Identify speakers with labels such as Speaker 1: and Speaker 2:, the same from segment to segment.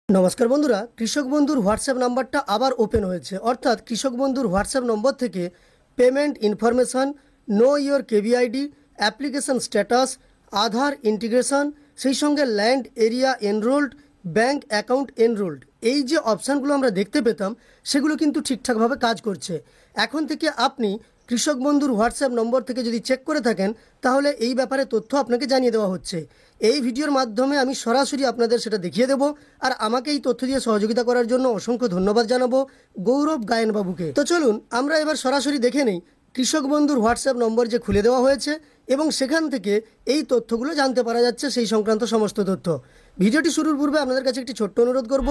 Speaker 1: নমস্কার বন্ধুরা, কৃষক বন্ধুর হোয়াটসঅ্যাপ নাম্বারটা আবার ওপেন হয়েছে। অর্থাৎ কৃষক বন্ধুর হোয়াটসঅ্যাপ নম্বর থেকে payment information, know your KVID, application status, Aadhaar integration, সেই সঙ্গে land area enrolled, bank account enrolled, এই যে অপশানগুলো আমরা দেখতে পেতাম সেগুলো কিন্তু ঠিকঠাকভাবে কাজ করছে। এখন থেকে আপনি কৃষক বন্ধুর হোয়াটসঅ্যাপ নম্বর থেকে যদি চেক করে থাকেন তাহলে এই ব্যাপারে তথ্য আপনাকে জানিয়ে দেওয়া হচ্ছে। এই ভিডিওর মাধ্যমে আমি সরাসরি আপনাদের সেটা দেখিয়ে দেব। আর আমাকে এই তথ্য দিয়ে সহযোগিতা করার জন্য অসংখ্য ধন্যবাদ জানাবো গৌরব গায়েন বাবুকে। তো চলুন আমরা এবার সরাসরি দেখে নেই কৃষক বন্ধুর হোয়াটসঅ্যাপ নম্বর যে খুলে দেওয়া হয়েছে এবং সেখান থেকে এই তথ্যগুলো জানতে পারা যাচ্ছে, সেই সংক্রান্ত সমস্ত তথ্য। ভিডিওটি শুরুর পূর্বে আপনাদের কাছে একটি ছোট্ট অনুরোধ করব,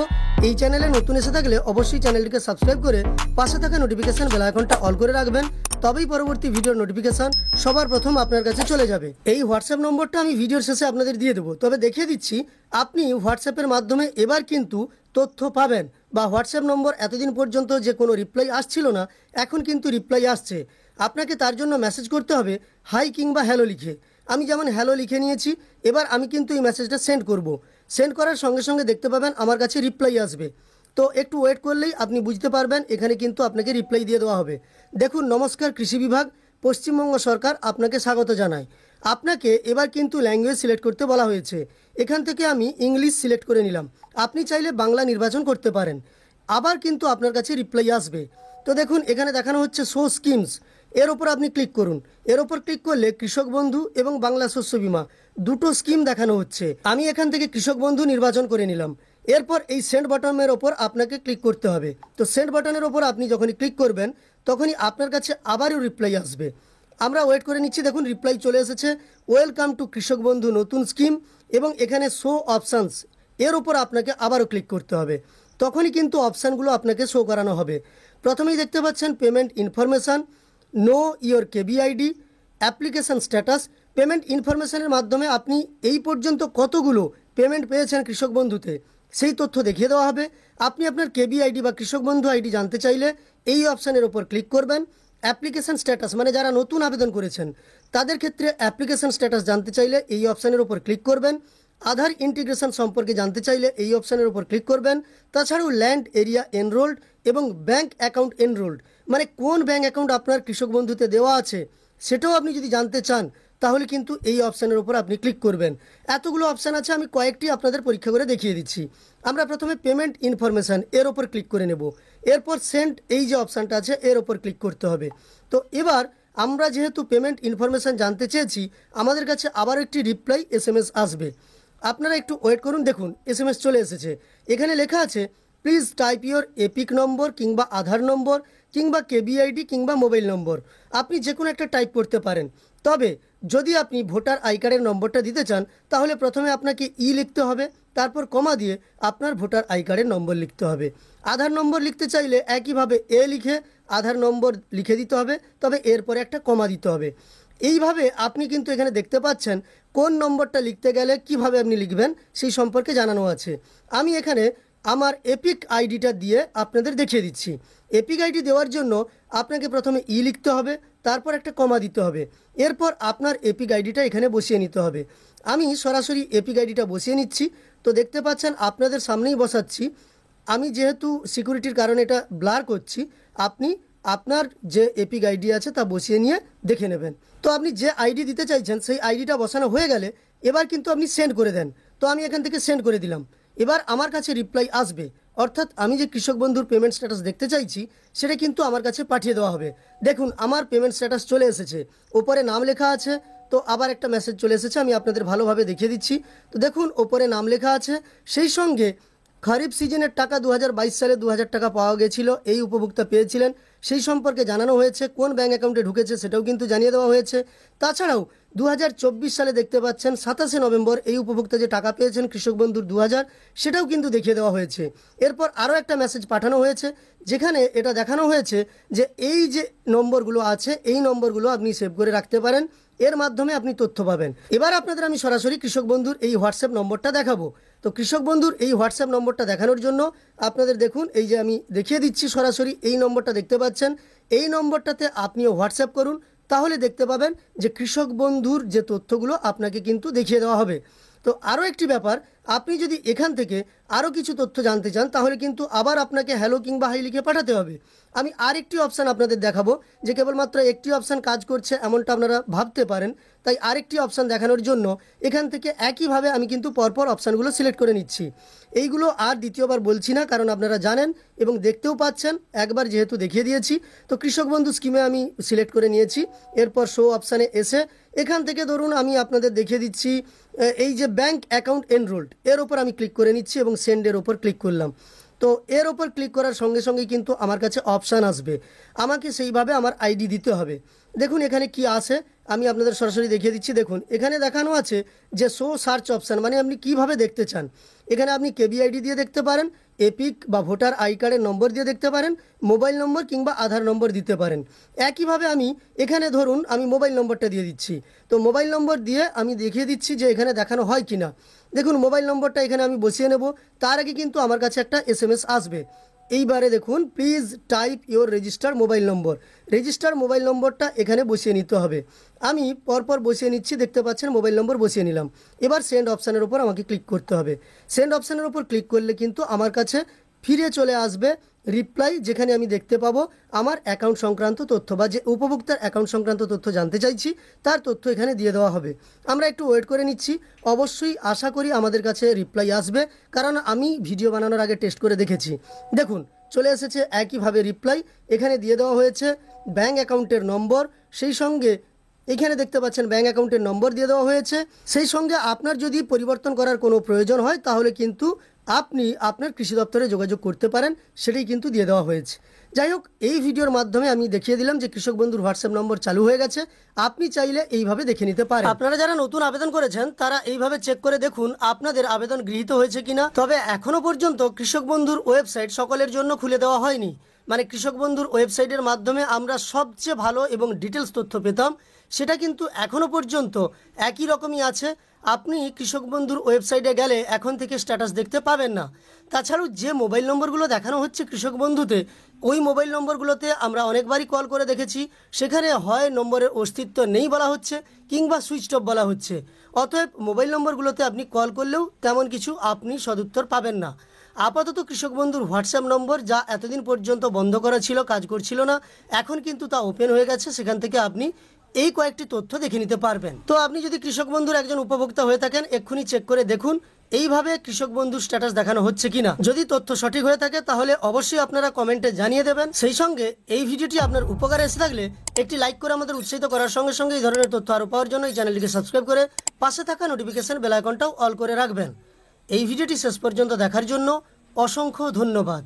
Speaker 1: এই চ্যানেলে নতুন এসে থাকলে অবশ্যই চ্যানেলটিকে সাবস্ক্রাইব করে পাশে থাকা নোটিফিকেশন বেল আইকনটা অল করে রাখবেন, তবেই পরবর্তী ভিডিওর নোটিফিকেশন সবার প্রথম আপনার কাছে চলে যাবে। এই হোয়াটসঅ্যাপ নম্বরটা আমি ভিডিওর শেষে আপনাদের দিয়ে দেবো, তবে দেখিয়ে দিচ্ছি আপনি হোয়াটসঅ্যাপের মাধ্যমে এবার কিন্তু তথ্য পাবেন। বা হোয়াটসঅ্যাপ নম্বর এতদিন পর্যন্ত যে কোনো রিপ্লাই আসছিল না, এখন কিন্তু রিপ্লাই আসছে। আপনাকে তার জন্য মেসেজ করতে হবে হাই কিংবা হ্যালো লিখে। আমি যেমন হ্যালো লিখে নিয়েছি, এবার আমি কিন্তু এই মেসেজটা সেন্ড করব। সেন্ড করার সঙ্গে সঙ্গে দেখতে পাবেন আমার কাছে রিপ্লাই আসবে। তো একটু ওয়েট করলেই আপনি বুঝতে পারবেন এখানে কিন্তু আপনাকে রিপ্লাই দিয়ে দেওয়া হবে। দেখুন, নমস্কার কৃষি বিভাগ, পশ্চিমবঙ্গ সরকার আপনাকে স্বাগত জানায়। আপনাকে এবার কিন্তু ল্যাঙ্গুয়েজ সিলেক্ট করতে বলা হয়েছে। এখান থেকে আমি ইংলিশ সিলেক্ট করে নিলাম। আপনি চাইলে বাংলা নির্বাচন করতে পারেন। আবার কিন্তু আপনার কাছে রিপ্লাই আসবে। তো দেখুন, এখানে দেখানো হচ্ছে শো স্কিমস, এর ওপর আপনি ক্লিক করুন। এর ওপর ক্লিক করলে কৃষক বন্ধু এবং বাংলা শস্য বীমা দুটো স্কিম দেখানো হচ্ছে। আমি এখান থেকে কৃষক বন্ধু নির্বাচন করে নিলাম। এরপর এই সেন্ড বাটনের ওপর আপনাকে ক্লিক করতে হবে। তো সেন্ড বাটনের ওপর আপনি যখনই ক্লিক করবেন তখনই আপনার কাছে আবারও রিপ্লাই আসবে। আমরা ওয়েট করে নিচ্ছি। দেখুন, রিপ্লাই চলে এসেছে, ওয়েলকাম টু কৃষক বন্ধু নতুন স্কিম, এবং এখানে শো অপশানস, এর ওপর আপনাকে আবারও ক্লিক করতে হবে। তখনই কিন্তু অপশানগুলো আপনাকে শো করানো হবে। প্রথমেই দেখতে পাচ্ছেন payment information, know your KVID, application status. Payment ইনফরমেশানের মাধ্যমে আপনি এই পর্যন্ত কতগুলো পেমেন্ট পেয়েছেন কৃষক বন্ধুতে সেই তথ্য দেখিয়ে দেওয়া হবে। আপনি আপনার কেভিআইডি বা কৃষক বন্ধু আইডি জানতে চাইলে এই অপশানের ওপর ক্লিক করবেন। অ্যাপ্লিকেশান স্ট্যাটাস মানে যারা নতুন আবেদন করেছেন তাদের ক্ষেত্রে অ্যাপ্লিকেশান স্ট্যাটাস জানতে চাইলে এই অপশানের ওপর ক্লিক করবেন। আধার ইন্টিগ্রেশন সম্পর্কে জানতে চাইলে এই অপশানের উপর ক্লিক করবেন। তাছাড়াও ল্যান্ড এরিয়া এনরোল্ড এবং ব্যাঙ্ক অ্যাকাউন্ট এনরোল্ড, মানে কোন ব্যাঙ্ক অ্যাকাউন্ট আপনার কৃষক বন্ধুতে দেওয়া আছে সেটাও আপনি যদি জানতে চান তাহলে কিন্তু এই অপশানের উপর আপনি ক্লিক করবেন। এতগুলো অপশান আছে, আমি কয়েকটি আপনাদের পরীক্ষা করে দেখিয়ে দিচ্ছি। আমরা প্রথমে পেমেন্ট ইনফরমেশান এর ওপর ক্লিক করে নেব। এরপর সেন্ড, এই যে অপশানটা আছে এর ওপর ক্লিক করতে হবে। তো এবার আমরা যেহেতু পেমেন্ট ইনফরমেশান জানতে চেয়েছি, আমাদের কাছে আবার একটি রিপ্লাই এসএমএস আসবে। আপনারা একটু ওয়েট করুন। দেখুন, এসএমএস চলে এসেছে। এখানে লেখা আছে প্লিজ টাইপ ইয়োর এপিক নম্বর কিংবা আধার নম্বর কিংবা কেবিআইডি কিংবা মোবাইল নম্বর। আপনি যে কোনো একটা টাইপ করতে পারেন। তবে যদি আপনি ভোটার আই কার্ডের নম্বরটা দিতে চান তাহলে প্রথমে আপনাকে ই লিখতে হবে, তারপর কমা দিয়ে আপনার ভোটার আই কার্ডের নম্বর লিখতে হবে। আধার নম্বর লিখতে চাইলে একইভাবে এ লিখে আধার নম্বর লিখে দিতে হবে, তবে এরপরে একটা কমা দিতে হবে। এইভাবে আপনি কিন্তু এখানে দেখতে পাচ্ছেন কোন নম্বরটা লিখতে গেলে কিভাবে আপনি লিখবেন সেই সম্পর্কে জানানো আছে। আমি এখানে আমার এপিক আইডিটা দিয়ে আপনাদের দেখিয়ে দিচ্ছি। এপিক আইডি দেওয়ার জন্য আপনাকে প্রথমে ই লিখতে হবে, তারপর একটা কমা দিতে হবে, এরপর আপনার এপিক আইডিটা এখানে বসিয়ে নিতে হবে। আমি সরাসরি এপিক আইডিটা বসিয়ে নিচ্ছি। তো দেখতে পাচ্ছেন আপনাদের সামনেই বসাচ্ছি। আমি যেহেতু সিকিউরিটির কারণে এটা ব্লার করছি, আপনি আপনার যে এপিক আইডি আছে তা বসিয়ে নিয়ে দেখে নেবেন। তো আপনি যে আইডি দিতে চাইছেন সেই আইডিটা বসানো হয়ে গেলে এবার কিন্তু আপনি সেন্ড করে দেন। তো আমি এখান থেকে সেন্ড করে দিলাম। এবার আমার কাছে রিপ্লাই আসবে, অর্থাৎ আমি যে কৃষক বন্ধুর পেমেন্ট স্ট্যাটাস দেখতে চাইছি সেটা কিন্তু আমার কাছে পাঠিয়ে দেওয়া হবে। দেখুন, আমার পেমেন্ট স্ট্যাটাস চলে এসেছে, ওপরে নাম লেখা আছে। তো আবার একটা মেসেজ চলে এসেছে, আমি আপনাদের ভালোভাবে দেখিয়ে দিচ্ছি। তো দেখুন, ওপরে নাম লেখা আছে, সেই সঙ্গে খরিফ সিজনের টাকা 2022 সালে 2000 টাকা পাওয়া গেছিল, এই উপভোক্তা পেয়েছিলেন সেই সম্পর্কে জানানো হয়েছে। কোন ব্যাঙ্ক অ্যাকাউন্টে ঢুকেছে সেটাও কিন্তু জানিয়ে দেওয়া হয়েছে। তাছাড়াও 2024 সালে দেখতে পাচ্ছেন 27শে নভেম্বর এই উপভোক্তা যে টাকা পেয়েছেন কৃষক বন্ধুর 2000, সেটাও কিন্তু দেখিয়ে দেওয়া হয়েছে। এরপর আরও একটা মেসেজ পাঠানো হয়েছে যেখানে এটা দেখানো হয়েছে যে এই যে নম্বরগুলো আছে এই নম্বরগুলো আপনি সেভ করে রাখতে পারেন, এর মাধ্যমে আপনি তথ্য পাবেন। এবার আপনাদের আমি সরাসরি কৃষক বন্ধুর এই হোয়াটসঅ্যাপ নম্বরটা দেখাবো। তো কৃষক বন্ধুর এই হোয়াটসঅ্যাপ নম্বরটা দেখানোর জন্য আপনাদের দেখুন, এই যে আমি দেখিয়ে দিচ্ছি সরাসরি এই নম্বরটা দেখতে পাচ্ছেন, এই নম্বরটাতে আপনিও হোয়াটসঅ্যাপ করুন, তাহলে দেখতে পাবেন যে কৃষক বন্ধুর যে তথ্যগুলো আপনাকে কিন্তু দেখিয়ে দেওয়া হবে। তো আরও একটি ব্যাপার, আপনি যদি এখান থেকে আরও কিছু তথ্য জানতে চান তাহলে কিন্তু আবার আপনাকে হ্যালো কিংবা হাই লিখে পাঠাতে হবে। আমি আরেকটি অপশান আপনাদের দেখাবো যে কেবলমাত্র একটি অপশান কাজ করছে এমনটা আপনারা ভাবতে পারেন, তাই আরেকটি অপশান দেখানোর জন্য এখান থেকে একইভাবে আমি কিন্তু পরপর অপশানগুলো সিলেক্ট করে নিচ্ছি। এইগুলো আর দ্বিতীয়বার বলছি না, কারণ আপনারা জানেন এবং দেখতেও পাচ্ছেন, একবার যেহেতু দেখিয়ে দিয়েছি। তো কৃষক বন্ধু স্কিমে আমি সিলেক্ট করে নিয়েছি। এরপর শো অপশানে এসে এখান থেকে ধরুন আমি আপনাদের দেখিয়ে দিচ্ছি এই যে ব্যাঙ্ক অ্যাকাউন্ট এনরোল্ড, এর ওপর আমি ক্লিক করে নিচ্ছি এবং সেন্ডের ওপর ক্লিক করলাম। তো এর ওপর ক্লিক করার সঙ্গে সঙ্গেই কিন্তু আমার কাছে অপশান আসবে, আমাকে সেইভাবে আমার আইডি দিতে হবে। দেখুন এখানে কি আসে আমি আপনাদের সরাসরি দেখিয়ে দিচ্ছি। দেখুন এখানে দেখানো আছে যে শো সার্চ অপশান, মানে আপনি কিভাবে দেখতে চান। এখানে আপনি কেবিআইডি দিয়ে দেখতে পারেন, এপিক বা ভোটার আই কার্ডের নম্বর দিয়ে দেখতে পারেন, মোবাইল নম্বর কিংবা আধার নম্বর দিতে পারেন। একইভাবে আমি এখানে ধরুন আমি মোবাইল নম্বরটা দিয়ে দিচ্ছি। তো মোবাইল নম্বর দিয়ে আমি দেখিয়ে দিচ্ছি যে এখানে দেখানো হয় কি না। দেখুন মোবাইল নম্বরটা এখানে আমি বসিয়ে নেব, তার আগে কিন্তু আমার কাছে একটা এসএমএস আসবে। এইবারে দেখুন please type your register mobile number, register mobile নম্বরটা এখানে বসিয়ে নিতে হবে। আমি পরপর বসিয়ে নিচ্ছি, দেখতে পাচ্ছেন মোবাইল নম্বর বসিয়ে নিলাম। এবার সেন্ড অপশানের ওপর আমাকে ক্লিক করতে হবে। সেন্ড অপশানের ওপর ক্লিক করলে কিন্তু আমার কাছে ফিরে চলে আসবে রিপ্লাই, যেখানে আমি দেখতে পাবো আমার অ্যাকাউন্ট সংক্রান্ত তথ্য বা যে উপভোক্তার অ্যাকাউন্ট সংক্রান্ত তথ্য জানতে চাইছি তার তথ্য এখানে দিয়ে দেওয়া হবে। আমরা একটু ওয়েট করে নিচ্ছি, অবশ্যই আশা করি আমাদের কাছে রিপ্লাই আসবে, কারণ আমি ভিডিও বানানোর আগে টেস্ট করে দেখেছি। দেখুন চলে এসেছে একইভাবে রিপ্লাই, এখানে দিয়ে দেওয়া হয়েছে ব্যাঙ্ক অ্যাকাউন্টের নম্বর, সেই সঙ্গে এখানে দেখতে পাচ্ছেন ব্যাঙ্ক অ্যাকাউন্টের নম্বর দিয়ে দেওয়া হয়েছে। সেই সঙ্গে আপনার যদি পরিবর্তন করার কোনো প্রয়োজন হয় তাহলে কিন্তু আপনি আপনার কৃষি দপ্তরে যোগাযোগ করতে পারেন, সেটাই কিন্তু দিয়ে দেওয়া হয়েছে। যাই হোক, এই ভিডিওর মাধ্যমে আমি দেখিয়ে দিলাম যে কৃষক বন্ধুর হোয়াটসঅ্যাপ নম্বর চালু হয়ে গেছে। আপনি চাইলে এইভাবে দেখে নিতে পারেন। আপনারা যারা নতুন আবেদন করেছেন তারা এইভাবে চেক করে দেখুন আপনাদের আবেদন গৃহীত হয়েছে কিনা। তবে এখনো পর্যন্ত কৃষক বন্ধুর ওয়েবসাইট সকলের জন্য খুলে দেওয়া হয়নি, মানে কৃষক বন্ধুর ওয়েবসাইটের মাধ্যমে আমরা সবচেয়ে ভালো এবং ডিটেলস তথ্য পেতাম, সেটা কিন্তু এখনো পর্যন্ত একই রকমই আছে। আপনি কৃষক বন্ধুর ওয়েবসাইটে গেলে এখন থেকে স্ট্যাটাস দেখতে পাবেন না। তাছাড়াও যে মোবাইল নম্বরগুলো দেখানো হচ্ছে কৃষক বন্ধুতে, ওই মোবাইল নম্বরগুলোতে আমরা অনেকবারই কল করে দেখেছি, সেখানে হয় নম্বরের অস্তিত্ব নেই বলা হচ্ছে কিংবা সুইচ অফ বলা হচ্ছে। অতএব মোবাইল নম্বরগুলোতে আপনি কল করলেও তেমন কিছু আপনি সদুত্তর পাবেন না। আপাতত কৃষক বন্ধুর হোয়াটসঅ্যাপ নম্বর যা এতদিন পর্যন্ত বন্ধ করা ছিল, কাজ করছিল না, এখন কিন্তু তা ওপেন হয়ে গেছে, সেখান থেকে আপনি এই কয়েকটি তথ্য দেখে নিতে পারবেন। তো আপনি যদি কৃষক বন্ধুর একজন উপভোক্তা হয়ে থাকেন এক্ষুনি চেক করে দেখুন এইভাবে কৃষক বন্ধুর স্ট্যাটাস দেখানো হচ্ছে কিনা। যদি তথ্য সঠিক হয়ে থাকে তাহলে অবশ্যই আপনারা কমেন্টে জানিয়ে দেবেন। সেই সঙ্গে এই ভিডিওটি আপনার উপকারে এসে থাকলে একটি লাইক করে আমাদের উৎসাহিত করার সঙ্গে সঙ্গে এই ধরনের তথ্য আরও পাওয়ার জন্য এই চ্যানেলটিকে সাবস্ক্রাইব করে পাশে থাকা নোটিফিকেশন বেল আইকনটাও অল করে রাখবেন। এই ভিডিওটি শেষ পর্যন্ত দেখার জন্য অসংখ্য ধন্যবাদ।